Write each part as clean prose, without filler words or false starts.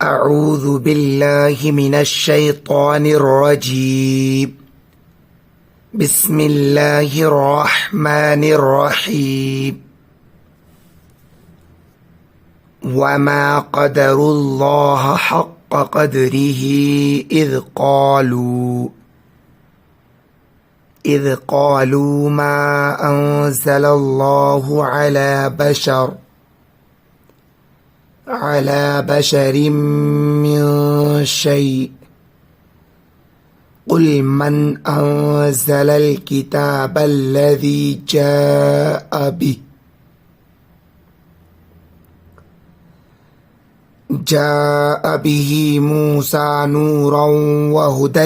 أعوذ بالله من الشيطان الرجيم. بسم الله الرحمن الرحيم. وما قدروا الله حق قدره إذ قالوا ما أنزل الله على بشر من شيء. قل من أنزل الكتاب الذي جاء به موسى نورا وهدى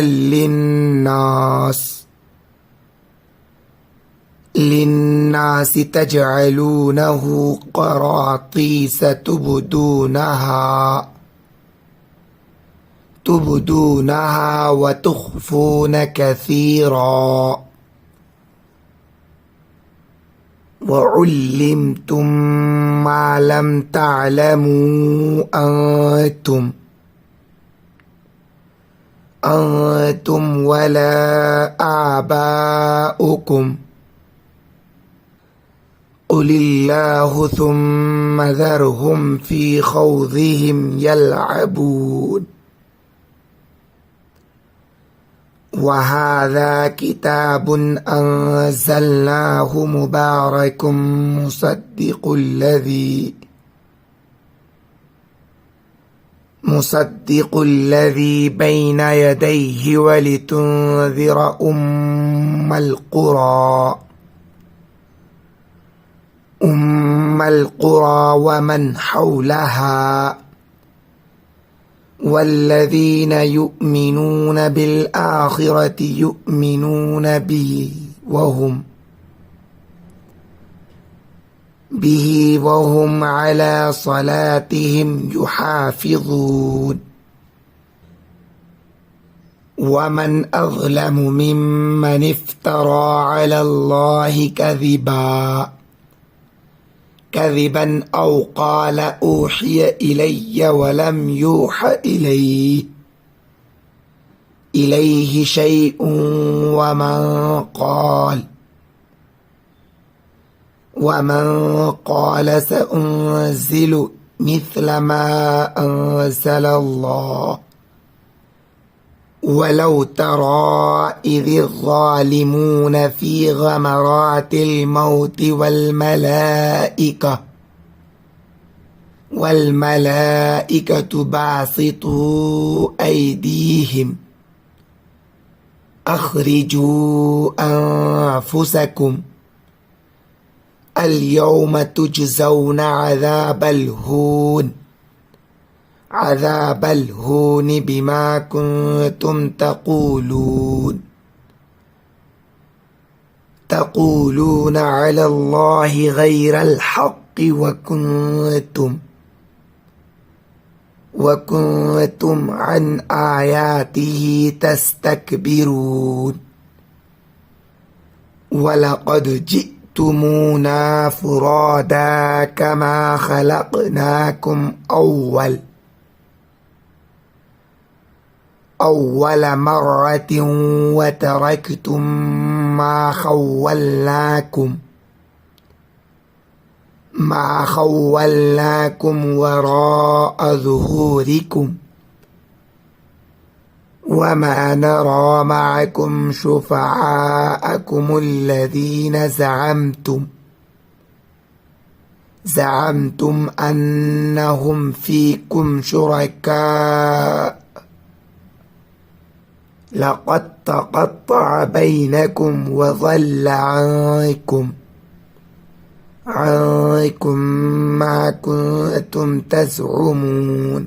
للناس تجعلونه قراطيس تبدونها وتخفون كثيرا وعلمتم ما لم تعلموا أنتم ولا آباؤكم. قل الله ثم ذرهم في خوضهم يلعبون. وهذا كتاب أنزلناه مبارك مصدق الذي بين يديه ولتنذر أم القرى ومن حولها والذين يؤمنون بالآخرة يؤمنون به وهم على صلاتهم يحافظون. ومن أظلم ممن افترى على الله كذبا أو قال أوحي إلي ولم يوح إليه شيء ومن قال سأنزل مثل ما أنزل الله. ولو ترى إذ الظالمون في غمرات الموت والملائكة باسطوا أيديهم أخرجوا أنفسكم اليوم تجزون عذاب الهون بما كنتم تقولون على الله غير الحق وكنتم عن آياته تستكبرون. ولقد جئتمونا فرادا كما خلقناكم أول مرة وتركتم ما خولناكم وراء ظهوركم وما نرى معكم شفعاءكم الذين زعمتم أنهم فيكم شركاء لقد تقطع بينكم وضل عنكم ما كنتم تزعمون.